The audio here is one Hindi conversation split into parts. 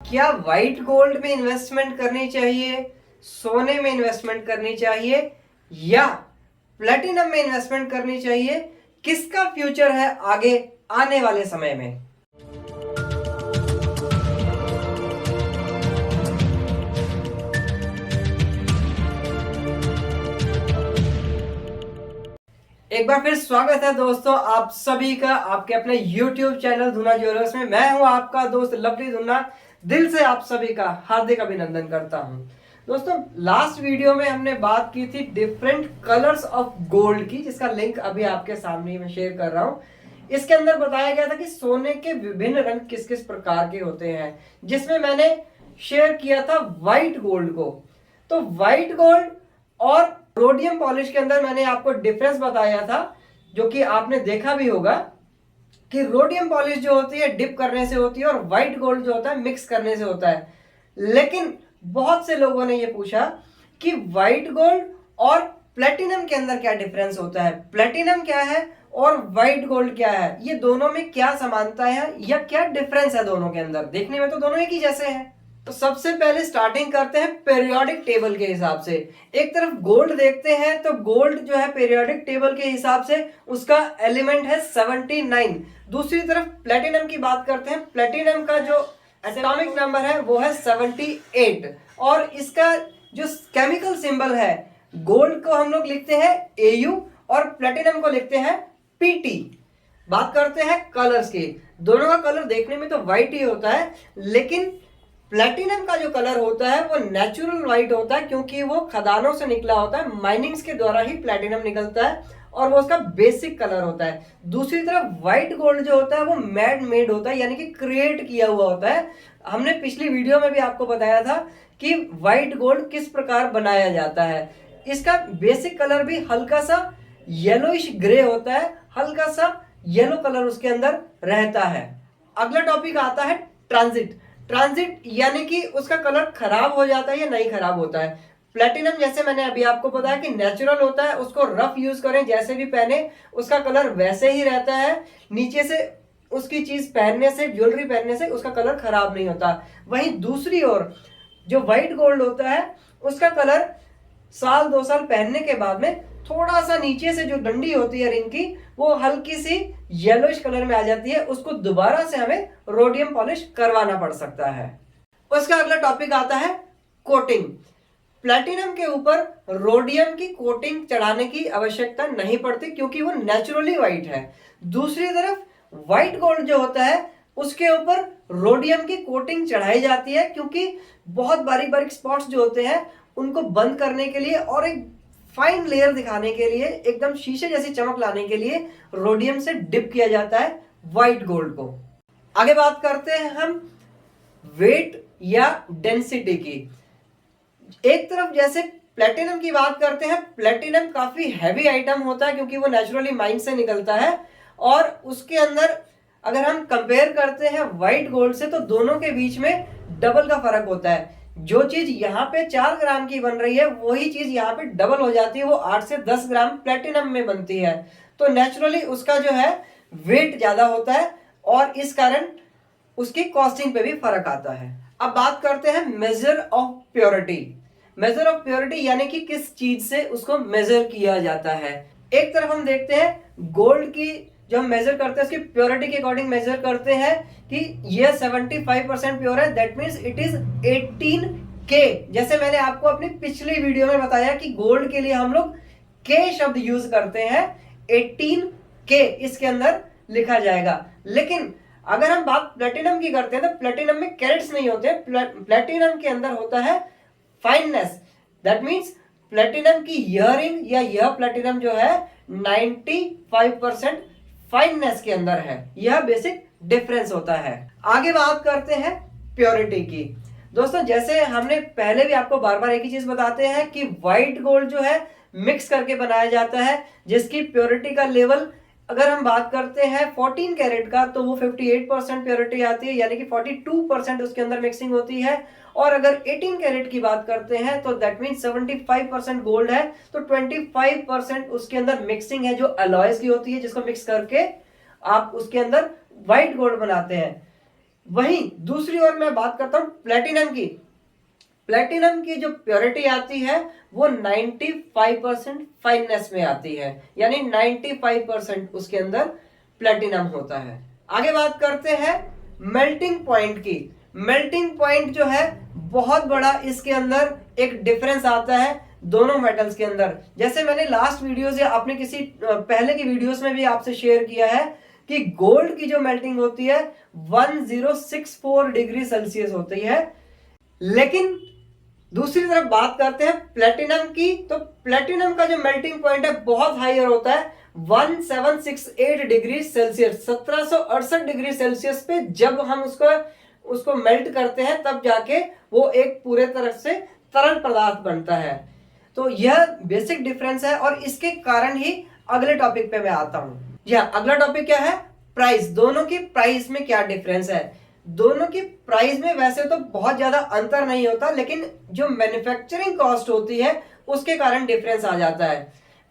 क्या व्हाइट गोल्ड में इन्वेस्टमेंट करनी चाहिए, सोने में इन्वेस्टमेंट करनी चाहिए या प्लेटिनम में इन्वेस्टमेंट करनी चाहिए? किसका फ्यूचर है आगे आने वाले समय में? एक बार फिर स्वागत है दोस्तों आप सभी का आपके अपने YouTube चैनल धुना ज्वेलर्स में। मैं हूं आपका दोस्त लवली धुना। दिल से आप सभी का हार्दिक अभिनंदन करता हूं। दोस्तों लास्ट वीडियो में हमने बात की थी डिफरेंट कलर्स ऑफ गोल्ड की, जिसका लिंक अभी आपके सामने मैं शेयर कर रहा हूं। इसके अंदर बताया गया था कि सोने के विभिन्न रंग किस किस प्रकार के होते हैं, जिसमें मैंने शेयर किया था व्हाइट गोल्ड को। तो व्हाइट गोल्ड और रोडियम पॉलिश के अंदर मैंने आपको डिफरेंस बताया था, जो कि आपने देखा भी होगा कि रोडियम पॉलिश जो होती है डिप करने से होती है और व्हाइट गोल्ड जो होता है मिक्स करने से होता है। लेकिन बहुत से लोगों ने यह पूछा कि व्हाइट गोल्ड और प्लेटिनम के अंदर क्या डिफरेंस होता है, प्लेटिनम क्या है और व्हाइट गोल्ड क्या है, ये दोनों में क्या समानता है या क्या डिफरेंस है दोनों के अंदर। देखने में तो दोनों एक ही जैसे हैं। तो सबसे पहले स्टार्टिंग करते हैं पीरियोडिक टेबल के हिसाब से। एक तरफ गोल्ड देखते हैं तो गोल्ड जो है पीरियोडिक टेबल के हिसाब से उसका एलिमेंट है 79। दूसरी तरफ प्लेटिनम की बात करते हैं, प्लेटिनम का जो एटॉमिक नंबर है वो है 78 और इसका जो केमिकल सिंबल है, गोल्ड को हम लोग लिखते हैं AU और प्लेटिनम को लिखते हैं PT। बात करते हैं कलर्स की। दोनों का कलर देखने में तो व्हाइट ही होता है, लेकिन प्लेटिनम का जो कलर होता है वो नेचुरल व्हाइट होता है, क्योंकि वो खदानों से निकला होता है, माइनिंग्स के द्वारा ही प्लेटिनम निकलता है और वो उसका बेसिक कलर होता है। दूसरी तरफ व्हाइट गोल्ड जो होता है वो मैड मेड होता है, यानी कि क्रिएट किया हुआ होता है। हमने पिछली वीडियो में भी आपको बताया था कि व्हाइट गोल्ड किस प्रकार बनाया जाता है। इसका बेसिक कलर भी हल्का सा येलोइश ग्रे होता है, हल्का सा येलो कलर उसके अंदर रहता है। अगला टॉपिक आता है ट्रांजिट। ट्रांजिट यानी कि उसका कलर खराब हो जाता है या नहीं खराब होता है। प्लेटिनम जैसे मैंने अभी आपको बताया कि नेचुरल होता है, उसको रफ यूज करें जैसे भी पहने उसका कलर वैसे ही रहता है। नीचे से उसकी चीज पहनने से, ज्वेलरी पहनने से उसका कलर खराब नहीं होता। वहीं दूसरी ओर जो व्हाइट गोल्ड होता है उसका कलर साल 2 साल पहनने के बाद में थोड़ा सा नीचे से जो डंडी होती है रिंग की वो हल्की सी येलोइश कलर में आ जाती है, उसको दोबारा से हमें रोडियम पॉलिश करवाना पड़ सकता है। उसका अगला टॉपिक आता है कोटिंग। प्लैटिनम के ऊपर रोडियम की कोटिंग चढ़ाने की आवश्यकता नहीं पड़ती, क्योंकि वो नेचुरली व्हाइट है। दूसरी तरफ व्हाइट गोल्ड जो होता है उसके ऊपर रोडियम की कोटिंग चढ़ाई जाती है, क्योंकि बहुत बारीक बारीक स्पॉट्स जो होते हैं उनको बंद करने के लिए और एक फाइन लेयर दिखाने के लिए, एकदम शीशे जैसी चमक लाने के लिए रोडियम से डिप किया जाता है व्हाइट गोल्ड को। आगे बात करते हैं हम वेट या डेंसिटी की। एक तरफ जैसे प्लेटिनम की बात करते हैं, प्लेटिनम काफी हैवी आइटम होता है क्योंकि वो नेचुरली माइन से निकलता है, और उसके अंदर अगर हम कंपेयर करते हैं व्हाइट गोल्ड से तो दोनों के बीच में डबल का फर्क होता है। जो चीज यहाँ पे 4 ग्राम की बन रही है वही चीज यहाँ पे डबल हो जाती है, वो 8 से 10 ग्राम प्लेटिनम में बनती है। तो नेचुरली उसका जो है वेट ज्यादा होता है और इस कारण उसकी कॉस्टिंग पे भी फर्क आता है। अब बात करते हैं measure of purity. Measure of purity यानी कि किस चीज से उसको मेजर किया जाता है। एक तरफ हम देखते हैं गोल्ड की जो हम मेजर करते हैं उसकी प्योरिटी के अकॉर्डिंग मेजर करते हैं कि ये 75% प्योर है, that means it is 18K। जैसे मैंने आपको अपनी पिछली वीडियो में बताया कि गोल्ड के लिए हम लोग K शब्द यूज करते हैं, 18K इसके अंदर लिखा जाएगा। लेकिन अगर हम बात प्लेटिनम की करते हैं तो प्लेटिनम में कैरेट्स नहीं होते, प्लेटिनम के अंदर होता है फाइननेस। दैट मींस प्लेटिनम की ईयरिंग या यह प्लेटिनम जो है 95% फाइननेस के अंदर है। यह बेसिक डिफरेंस होता है। आगे बात करते हैं प्योरिटी की। दोस्तों जैसे हमने पहले भी आपको बार बार एक ही चीज बताते हैं कि व्हाइट गोल्ड जो है मिक्स करके बनाया जाता है, जिसकी प्योरिटी का लेवल अगर हम बात करते हैं 14 कैरेट का तो वो 58% प्योरिटी आती है, यानी कि 42% उसके अंदर मिक्सिंग होती है। और अगर 18 कैरेट की बात करते हैं तो दैट मीन 75% गोल्ड है, तो 25% उसके अंदर मिक्सिंग है जो अलॉयज की होती है, जिसको मिक्स करके आप उसके अंदर व्हाइट गोल्ड बनाते हैं। वहीं दूसरी ओर मैं बात करता हूं प्लेटिनम की। प्लेटिनम की जो प्योरिटी आती है वो 95% फाइननेस में आती है, यानी 95% उसके अंदर प्लेटिनम होता है। आगे बात करते हैं मेल्टिंग पॉइंट की। मेल्टिंग पॉइंट जो है बहुत बड़ा इसके अंदर एक डिफरेंस आता है दोनों मेटल्स के अंदर। जैसे मैंने लास्ट वीडियो से आपने किसी पहले की वीडियोस में भी आपसे शेयर किया है कि गोल्ड की जो मेल्टिंग होती है 1064 डिग्री सेल्सियस होती है, लेकिन दूसरी तरफ बात करते हैं प्लेटिनम की, तो प्लेटिनम का जो मेल्टिंग पॉइंट है बहुत हायर होता है 1768 डिग्री सेल्सियस, 1768 डिग्री सेल्सियस पे जब हम उसको मेल्ट करते हैं तब जाके वो एक पूरे तरह से तरल पदार्थ बनता है। तो यह बेसिक डिफरेंस है और इसके कारण ही अगले टॉपिक पे मैं आता हूं। जी हाँ, अगला टॉपिक क्या है? प्राइस। दोनों की प्राइस में क्या डिफरेंस है? दोनों की प्राइस में वैसे तो बहुत ज्यादा अंतर नहीं होता, लेकिन जो मैन्युफैक्चरिंग कॉस्ट होती है उसके कारण डिफरेंस आ जाता है।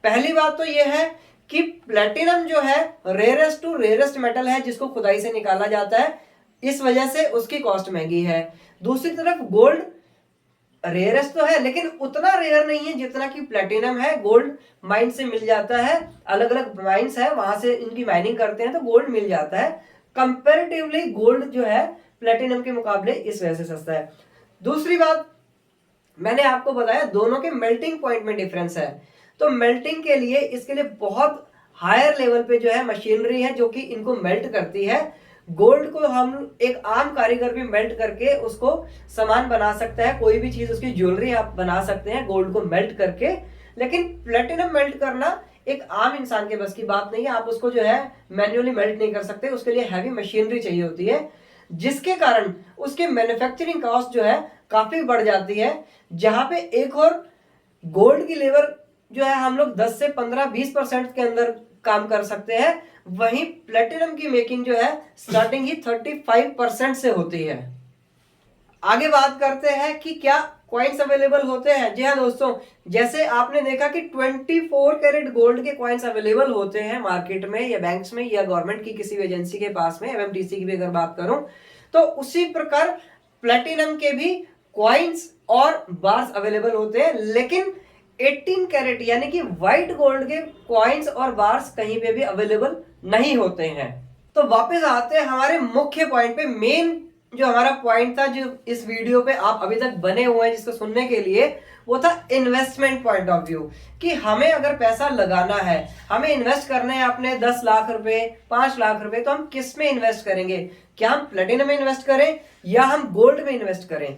पहली बात तो यह है कि प्लेटिनम जो है रेयरेस्ट टू रेयरेस्ट मेटल है जिसको खुदाई से निकाला जाता है, इस वजह से उसकी कॉस्ट महंगी है। दूसरी तरफ गोल्ड रेयरेस्ट तो है लेकिन उतना रेयर नहीं है जितना कि प्लेटिनम है। गोल्ड माइन से मिल जाता है, अलग अलग माइंस है वहां से इनकी माइनिंग करते हैं तो गोल्ड मिल जाता है। कंपैरेटिवली गोल्ड जो है प्लेटिनम के मुकाबले इस वजह से सस्ता है। दूसरी बात मैंने आपको बताया दोनों के मेल्टिंग पॉइंट में डिफरेंस है। तो मेल्टिंग के लिए इसके लिए बहुत हायर लेवल पे जो है मशीनरी है जो कि इनको मेल्ट करती है। गोल्ड को हम एक आम कारीगर भी मेल्ट करके उसको सामान बना सकता है, कोई भी चीज उसकी ज्वेलरी आप बना सकते हैं गोल्ड को मेल्ट करके। लेकिन प्लेटिनम मेल्ट करना एक आम इंसान के बस की बात नहीं है, आप उसको जो है मैन्युअली मेल्ट नहीं कर सकते, उसके लिए हैवी मशीनरी चाहिए होती है, जिसके कारण उसके मैन्युफैक्चरिंग कॉस्ट जो है काफी बढ़ जाती है। जहां पे एक और गोल्ड की लेबर जो है हम लोग 10 से 15-20% के अंदर काम कर सकते हैं, वहीं प्लेटिनम की मेकिंग जो है स्टार्टिंग ही 35% से होती है। आगे बात करते हैं कि क्या कॉइन्स अवेलेबल होते हैं। जी हाँ दोस्तों, जैसे आपने देखा कि 24 कैरेट गोल्ड के कॉइन्स अवेलेबल होते हैं मार्केट में या बैंक्स में या गवर्नमेंट की किसी एजेंसी के पास में, एमएमटीसी की भी अगर बात करूं, तो उसी प्रकार प्लेटिनम के भी कॉइन्स और बार्स अवेलेबल होते हैं। लेकिन 18 कैरेट यानी कि व्हाइट गोल्ड के कॉइन्स और बार्स कहीं पे भी अवेलेबल नहीं होते हैं। तो वापस आते हैं हमारे मुख्य पॉइंट पे। मेन जो हमारा पॉइंट था जो इस वीडियो पे आप अभी तक बने हुए हैं जिसको सुनने के लिए, वो था इन्वेस्टमेंट पॉइंट ऑफ व्यू। कि हमें अगर पैसा लगाना है, हमें इन्वेस्ट करने हैं अपने 10 लाख रुपए 5 लाख रुपए, तो हम किस में इन्वेस्ट करेंगे? क्या हम प्लेटिनम में इन्वेस्ट करें या हम गोल्ड में इन्वेस्ट करें?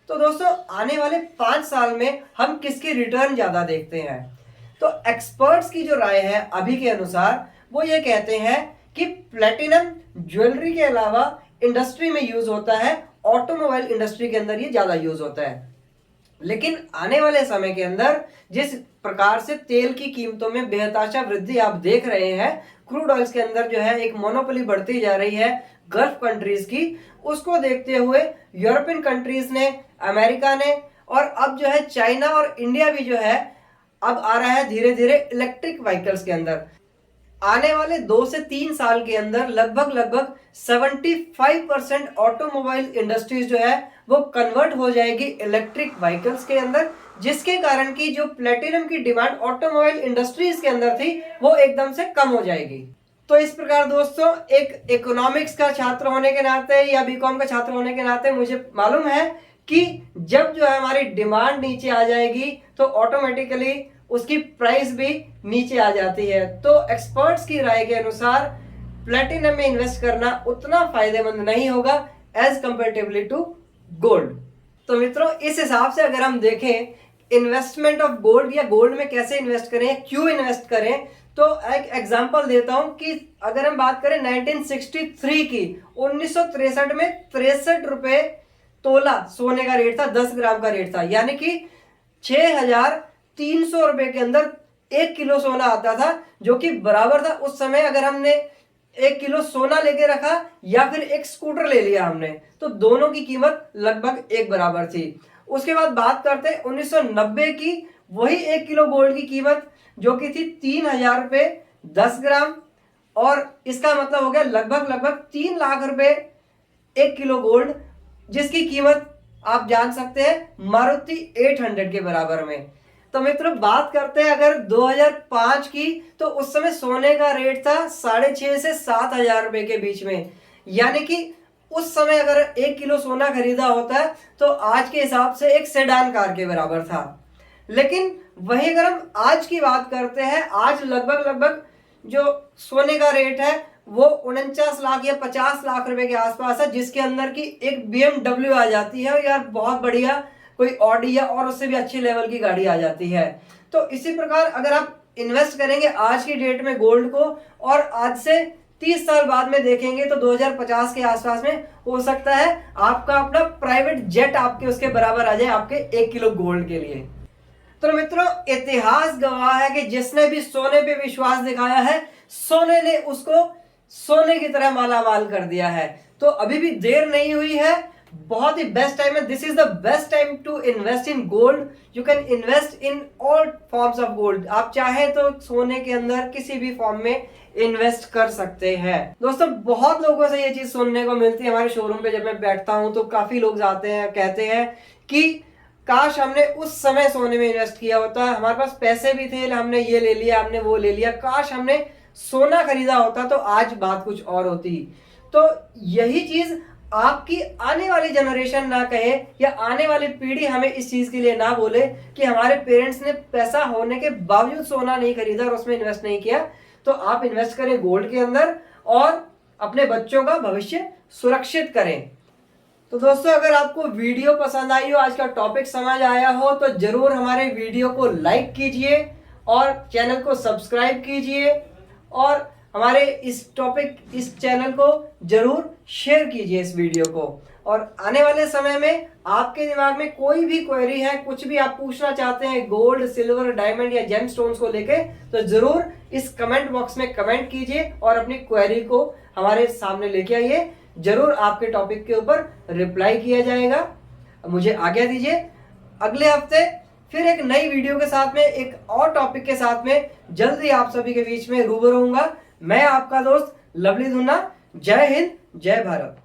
तो दोस्तों आने वाले 5 साल में हम किसकी रिटर्न ज्यादा देखते हैं? तो एक्सपर्ट्स की जो राय है अभी के अनुसार वो ये कहते हैं कि प्लेटिनम ज्वेलरी के अलावा इंडस्ट्री में यूज होता है, ऑटोमोबाइल इंडस्ट्री के अंदर ये ज्यादा यूज होता है। लेकिन आने वाले समय के अंदर जिस प्रकार से तेल की कीमतों में बेहताशा वृद्धि आप देख रहे हैं, क्रूड ऑयल्स के अंदर जो है एक मोनोपोली बढ़ती जा रही है गल्फ कंट्रीज की, उसको देखते हुए यूरोपियन कंट्रीज ने, अमेरिका ने और अब जो है चाइना और इंडिया भी जो है अब आ रहा है धीरे धीरे इलेक्ट्रिक व्हीकल्स के अंदर। आने वाले 2 से 3 साल के अंदर लगभग 75% ऑटोमोबाइल इंडस्ट्रीज जो है वो कन्वर्ट हो जाएगी इलेक्ट्रिक व्हीकल्स के अंदर, जिसके कारण की जो प्लेटिनम की डिमांड ऑटोमोबाइल इंडस्ट्रीज के अंदर थी वो एकदम से कम हो जाएगी। तो इस प्रकार दोस्तों एक इकोनॉमिक्स का छात्र होने के नाते या बीकॉम का छात्र होने के नाते मुझे मालूम है कि जब जो है हमारी डिमांड नीचे आ जाएगी तो ऑटोमेटिकली उसकी प्राइस भी नीचे आ जाती है। तो एक्सपर्ट्स की राय के अनुसार प्लेटिनम में इन्वेस्ट करना उतना फायदेमंद नहीं होगा एज कंपेरेटिवली टू गोल्ड। तो मित्रों इस हिसाब से अगर हम देखें इन्वेस्टमेंट ऑफ गोल्ड या गोल्ड में कैसे इन्वेस्ट करें, क्यों इन्वेस्ट करें, तो एक एग्जांपल देता हूं कि अगर हम बात करें 1963 की, 1963 में 63 रुपए तोला सोने का रेट था, 10 ग्राम का रेट था, यानी कि 6,300 रुपए के अंदर 1 किलो सोना आता था, जो कि बराबर था उस समय अगर हमने 1 किलो सोना लेके रखा या फिर एक स्कूटर ले लिया हमने, तो दोनों की कीमत लगभग एक बराबर थी। उसके बाद बात करते हैं 1990 की, वही 1 किलो गोल्ड की कीमत जो कि थी 3,000 रुपए 10 ग्राम, और इसका मतलब हो गया लगभग 3 लाख रुपए 1 किलो गोल्ड, जिसकी कीमत आप जान सकते हैं मारुति 800 के बराबर में। तो मित्रों बात करते हैं अगर 2005 की, तो उस समय सोने का रेट था 6,500 से 7,000 रुपए के बीच में। यानी कि उस समय अगर 1 किलो सोना खरीदा होता है तो आज के हिसाब से एक सेडान कार के बराबर था। लेकिन वही अगर हम आज की बात करते हैं, आज लगभग जो सोने का रेट है वो 49 लाख या 50 लाख रुपए के आसपास है, जिसके अंदर की एक BMW आ जाती है यार, बहुत बढ़िया, कोई ऑडी या और उससे भी अच्छी लेवल की गाड़ी आ जाती है। तो इसी प्रकार अगर आप इन्वेस्ट करेंगे आज की डेट में गोल्ड को, और आज से 30 साल बाद में देखेंगे तो 2050 के आसपास में हो सकता है आपका अपना प्राइवेट जेट आपके उसके बराबर आ जाए आपके 1 किलो गोल्ड के लिए। तो मित्रों इतिहास गवाह है कि जिसने भी सोने पे विश्वास दिखाया है, सोने ने उसको सोने की तरह मालामाल कर दिया है। तो अभी भी देर नहीं हुई है, बहुत ही बेस्ट टाइम है। This is the best time to invest in gold. You can invest in all forms of gold. आप चाहे तो सोने के अंदर किसी भी फॉर्म में इन्वेस्ट कर सकते हैं। दोस्तों बहुत लोगों से ये चीज सुनने को मिलती है, हमारे शोरूम पे जब मैं बैठता हूं तो काफी लोग आते हैं, कहते हैं कि काश हमने उस समय सोने में इन्वेस्ट किया होता, हमारे पास पैसे भी थे, हमने ये ले लिया, हमने वो ले लिया, काश हमने सोना खरीदा होता तो आज बात कुछ और होती। तो यही चीज आपकी आने वाली जनरेशन ना कहे, या आने वाली पीढ़ी हमें इस चीज के लिए ना बोले कि हमारे पेरेंट्स ने पैसा होने के बावजूद सोना नहीं खरीदा और उसमें इन्वेस्ट नहीं किया। तो आप इन्वेस्ट करें गोल्ड के अंदर और अपने बच्चों का भविष्य सुरक्षित करें। तो दोस्तों अगर आपको वीडियो पसंद आई हो, आज का टॉपिक समझ आया हो, तो जरूर हमारे वीडियो को लाइक कीजिए और चैनल को सब्सक्राइब कीजिए, और हमारे इस चैनल को जरूर शेयर कीजिए इस वीडियो को। और आने वाले समय में आपके दिमाग में कोई भी क्वेरी है, कुछ भी आप पूछना चाहते हैं गोल्ड, सिल्वर, डायमंड या जेम स्टोन्स को लेके, तो जरूर इस कमेंट बॉक्स में कमेंट कीजिए और अपनी क्वेरी को हमारे सामने लेके आइए। जरूर आपके टॉपिक के ऊपर रिप्लाई किया जाएगा। मुझे आज्ञा दीजिए, अगले हफ्ते फिर एक नई वीडियो के साथ में, एक और टॉपिक के साथ में जल्दी आप सभी के बीच में रूबरू होऊंगा। मैं आपका दोस्त लवली धुन्ना। जय हिंद, जय भारत।